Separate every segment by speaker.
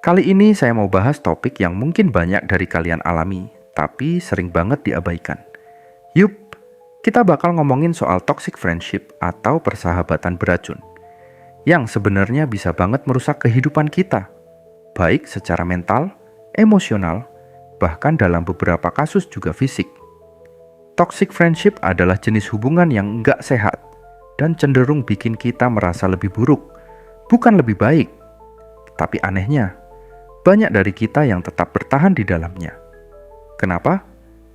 Speaker 1: Kali ini saya mau bahas topik yang mungkin banyak dari kalian alami, tapi sering banget diabaikan. Yup, kita bakal ngomongin soal toxic friendship atau persahabatan beracun, yang sebenarnya bisa banget merusak kehidupan kita, baik secara mental, emosional, bahkan dalam beberapa kasus juga fisik. Toxic friendship adalah jenis hubungan yang nggak sehat dan cenderung bikin kita merasa lebih buruk, bukan lebih baik. Tapi anehnya, banyak dari kita yang tetap bertahan di dalamnya. Kenapa?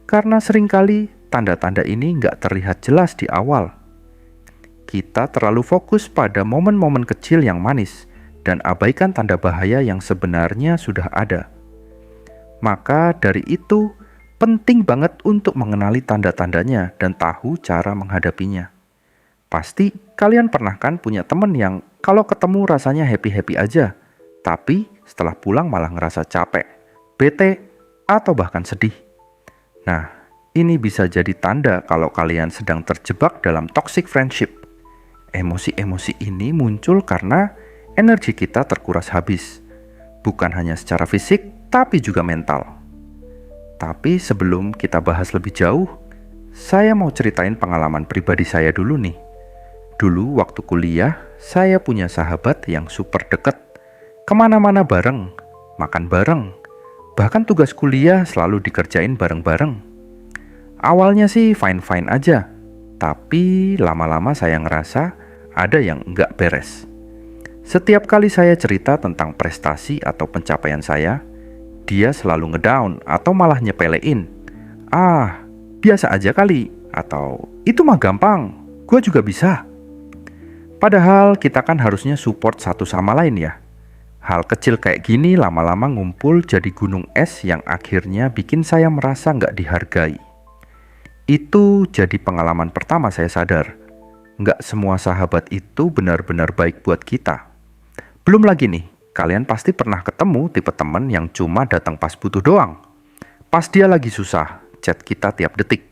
Speaker 1: Karena seringkali tanda-tanda ini nggak terlihat jelas di awal. Kita terlalu fokus pada momen-momen kecil yang manis dan abaikan tanda bahaya yang sebenarnya sudah ada. Maka dari itu, penting banget untuk mengenali tanda-tandanya dan tahu cara menghadapinya. Pasti kalian pernah kan punya temen yang kalau ketemu rasanya happy-happy aja, tapi setelah pulang malah ngerasa capek, bete, atau bahkan sedih. Nah, ini bisa jadi tanda kalau kalian sedang terjebak dalam toxic friendship. Emosi-emosi ini muncul karena energi kita terkuras habis. Bukan hanya secara fisik, tapi juga mental. Tapi sebelum kita bahas lebih jauh, saya mau ceritain pengalaman pribadi saya dulu nih. Dulu waktu kuliah, saya punya sahabat yang super deket. Kemana-mana bareng, makan bareng, bahkan tugas kuliah selalu dikerjain bareng-bareng. Awalnya sih fine-fine aja, tapi lama-lama saya ngerasa ada yang nggak beres. Setiap kali saya cerita tentang prestasi atau pencapaian saya, dia selalu ngedown atau malah nyepelein. Ah, biasa aja kali, atau itu mah gampang, gue juga bisa. Padahal kita kan harusnya support satu sama lain ya. Hal kecil kayak gini lama-lama ngumpul jadi gunung es yang akhirnya bikin saya merasa nggak dihargai. Itu jadi pengalaman pertama saya sadar, nggak semua sahabat itu benar-benar baik buat kita. Belum lagi nih, kalian pasti pernah ketemu tipe teman yang cuma datang pas butuh doang. Pas dia lagi susah, chat kita tiap detik.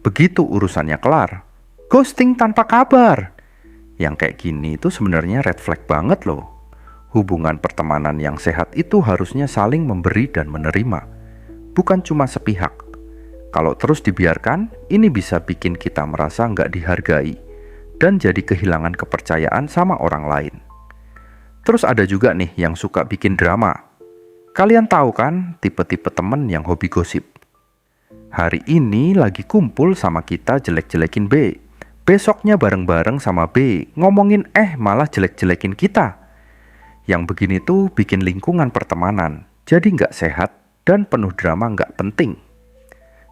Speaker 1: Begitu urusannya kelar, ghosting tanpa kabar. Yang kayak gini itu sebenarnya red flag banget loh. Hubungan pertemanan yang sehat itu harusnya saling memberi dan menerima, bukan cuma sepihak. Kalau terus dibiarkan, ini bisa bikin kita merasa nggak dihargai dan jadi kehilangan kepercayaan sama orang lain. Terus ada juga nih yang suka bikin drama. Kalian tahu kan tipe-tipe temen yang hobi gosip. Hari ini lagi kumpul sama kita jelek-jelekin B. Besoknya bareng-bareng sama B, ngomongin malah jelek-jelekin kita. Yang begini tuh bikin lingkungan pertemanan jadi nggak sehat dan penuh drama nggak penting.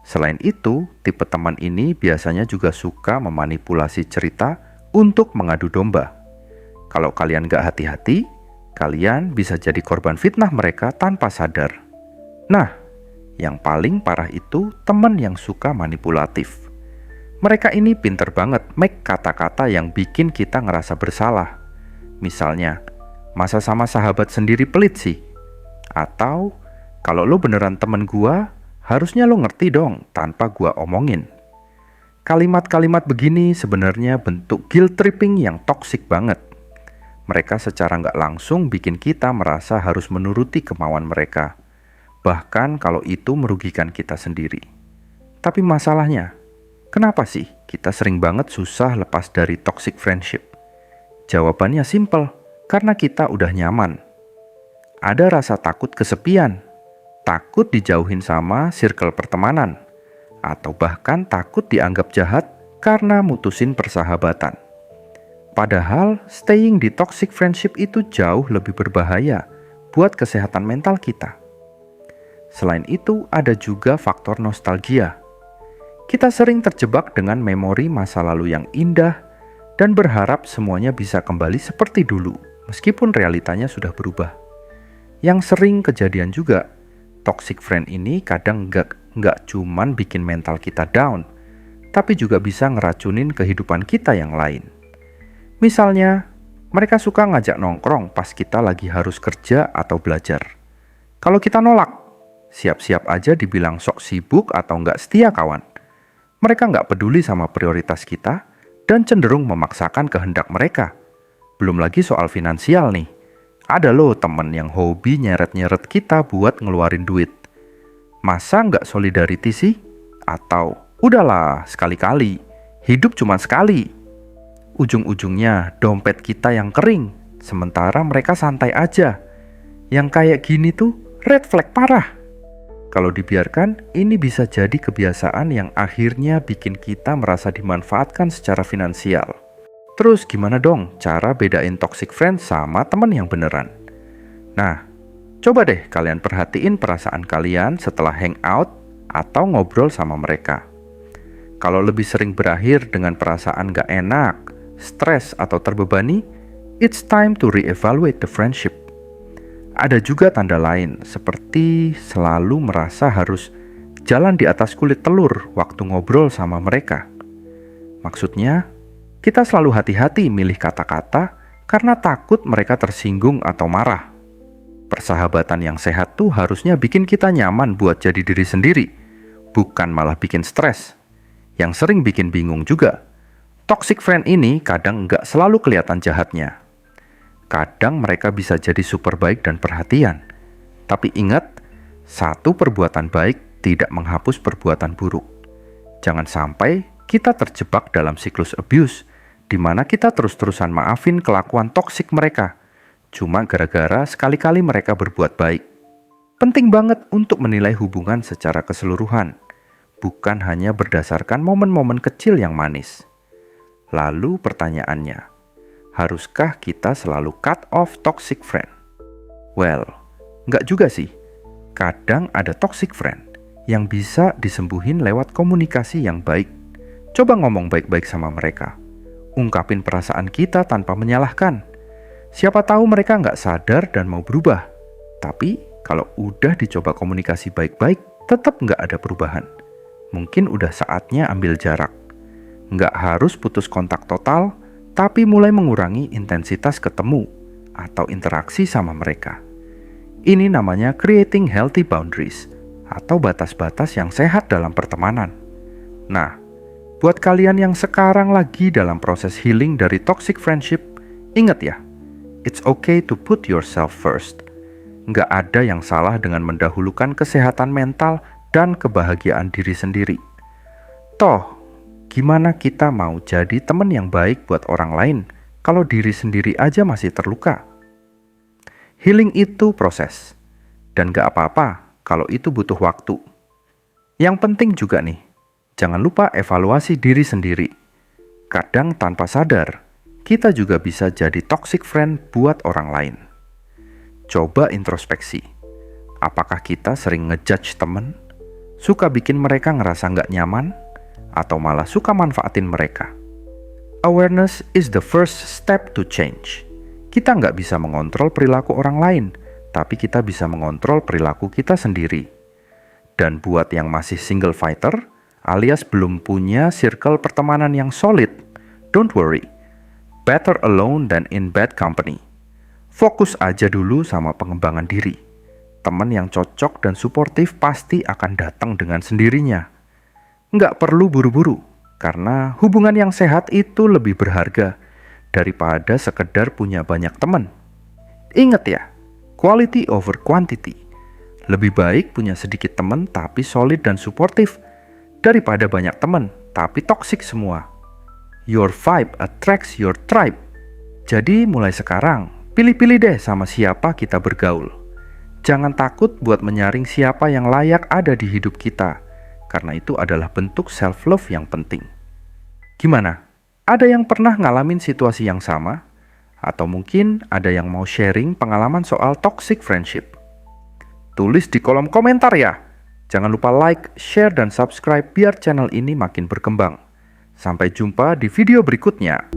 Speaker 1: Selain itu, tipe teman ini biasanya juga suka memanipulasi cerita untuk mengadu domba. Kalau kalian nggak hati-hati, kalian bisa jadi korban fitnah mereka tanpa sadar. Nah, yang paling parah itu teman yang suka manipulatif. Mereka ini pinter banget make kata-kata yang bikin kita ngerasa bersalah. Misalnya, masa sama sahabat sendiri pelit sih? Atau, kalau lo beneran temen gua, harusnya lo ngerti dong tanpa gua omongin. Kalimat-kalimat begini sebenarnya bentuk guilt tripping yang toksik banget. Mereka secara nggak langsung bikin kita merasa harus menuruti kemauan mereka. Bahkan kalau itu merugikan kita sendiri. Tapi masalahnya, kenapa sih kita sering banget susah lepas dari toxic friendship? Jawabannya simple. Karena kita udah nyaman. Ada rasa takut kesepian, takut dijauhin sama circle pertemanan, atau bahkan takut dianggap jahat karena mutusin persahabatan. Padahal staying di toxic friendship itu jauh lebih berbahaya buat kesehatan mental kita. Selain itu ada juga faktor nostalgia. Kita sering terjebak dengan memori masa lalu yang indah dan berharap semuanya bisa kembali seperti dulu. Meskipun realitanya sudah berubah. Yang sering kejadian juga, toxic friend ini kadang nggak cuman bikin mental kita down, tapi juga bisa ngeracunin kehidupan kita yang lain. Misalnya, mereka suka ngajak nongkrong pas kita lagi harus kerja atau belajar. Kalau kita nolak, siap-siap aja dibilang sok sibuk atau nggak setia kawan. Mereka nggak peduli sama prioritas kita dan cenderung memaksakan kehendak mereka. Belum lagi soal finansial nih. Ada loh temen yang hobi nyeret-nyeret kita buat ngeluarin duit. Masa nggak solidarity sih? Atau, udahlah sekali-kali, hidup cuma sekali. Ujung-ujungnya dompet kita yang kering, sementara mereka santai aja. Yang kayak gini tuh red flag parah. Kalau dibiarkan, ini bisa jadi kebiasaan yang akhirnya bikin kita merasa dimanfaatkan secara finansial. Terus gimana dong cara bedain toxic friend sama teman yang beneran? Nah, coba deh kalian perhatiin perasaan kalian setelah hangout atau ngobrol sama mereka. Kalau lebih sering berakhir dengan perasaan gak enak, stres atau terbebani, it's time to reevaluate the friendship. Ada juga tanda lain, seperti selalu merasa harus jalan di atas kulit telur waktu ngobrol sama mereka. Maksudnya, kita selalu hati-hati milih kata-kata karena takut mereka tersinggung atau marah. Persahabatan yang sehat tuh harusnya bikin kita nyaman buat jadi diri sendiri, bukan malah bikin stres. Yang sering bikin bingung juga, toxic friend ini kadang nggak selalu kelihatan jahatnya. Kadang mereka bisa jadi super baik dan perhatian. Tapi ingat, satu perbuatan baik tidak menghapus perbuatan buruk. Jangan sampai kita terjebak dalam siklus abuse, di mana kita terus-terusan maafin kelakuan toksik mereka, cuma gara-gara sekali-kali mereka berbuat baik. Penting banget untuk menilai hubungan secara keseluruhan, bukan hanya berdasarkan momen-momen kecil yang manis. Lalu pertanyaannya, haruskah kita selalu cut off toxic friend? Well, nggak juga sih. Kadang ada toxic friend yang bisa disembuhin lewat komunikasi yang baik. Coba ngomong baik-baik sama mereka. Ungkapin perasaan kita tanpa menyalahkan. Siapa tahu mereka nggak sadar dan mau berubah. Tapi kalau udah dicoba komunikasi baik-baik, tetap nggak ada perubahan. Mungkin udah saatnya ambil jarak. Nggak harus putus kontak total, tapi mulai mengurangi intensitas ketemu atau interaksi sama mereka. Ini namanya creating healthy boundaries atau batas-batas yang sehat dalam pertemanan. Nah, buat kalian yang sekarang lagi dalam proses healing dari toxic friendship, ingat ya, it's okay to put yourself first. Nggak ada yang salah dengan mendahulukan kesehatan mental dan kebahagiaan diri sendiri. Toh, gimana kita mau jadi teman yang baik buat orang lain kalau diri sendiri aja masih terluka? Healing itu proses, dan nggak apa-apa kalau itu butuh waktu. Yang penting juga nih, jangan lupa evaluasi diri sendiri. Kadang tanpa sadar, kita juga bisa jadi toxic friend buat orang lain. Coba introspeksi. Apakah kita sering ngejudge temen? Suka bikin mereka ngerasa nggak nyaman? Atau malah suka manfaatin mereka? Awareness is the first step to change. Kita nggak bisa mengontrol perilaku orang lain, tapi kita bisa mengontrol perilaku kita sendiri. Dan buat yang masih single fighter, alias belum punya circle pertemanan yang solid, don't worry. Better alone than in bad company. Fokus aja dulu sama pengembangan diri. Teman yang cocok dan suportif pasti akan datang dengan sendirinya. Nggak perlu buru-buru, karena hubungan yang sehat itu lebih berharga daripada sekedar punya banyak teman. Ingat ya, quality over quantity. Lebih baik punya sedikit teman tapi solid dan suportif, daripada banyak teman tapi toksik semua. Your vibe attracts your tribe. Jadi mulai sekarang, pilih-pilih deh sama siapa kita bergaul. Jangan takut buat menyaring siapa yang layak ada di hidup kita, karena itu adalah bentuk self-love yang penting. Gimana? Ada yang pernah ngalamin situasi yang sama? Atau mungkin ada yang mau sharing pengalaman soal toxic friendship? Tulis di kolom komentar ya! Jangan lupa like, share, dan subscribe biar channel ini makin berkembang. Sampai jumpa di video berikutnya.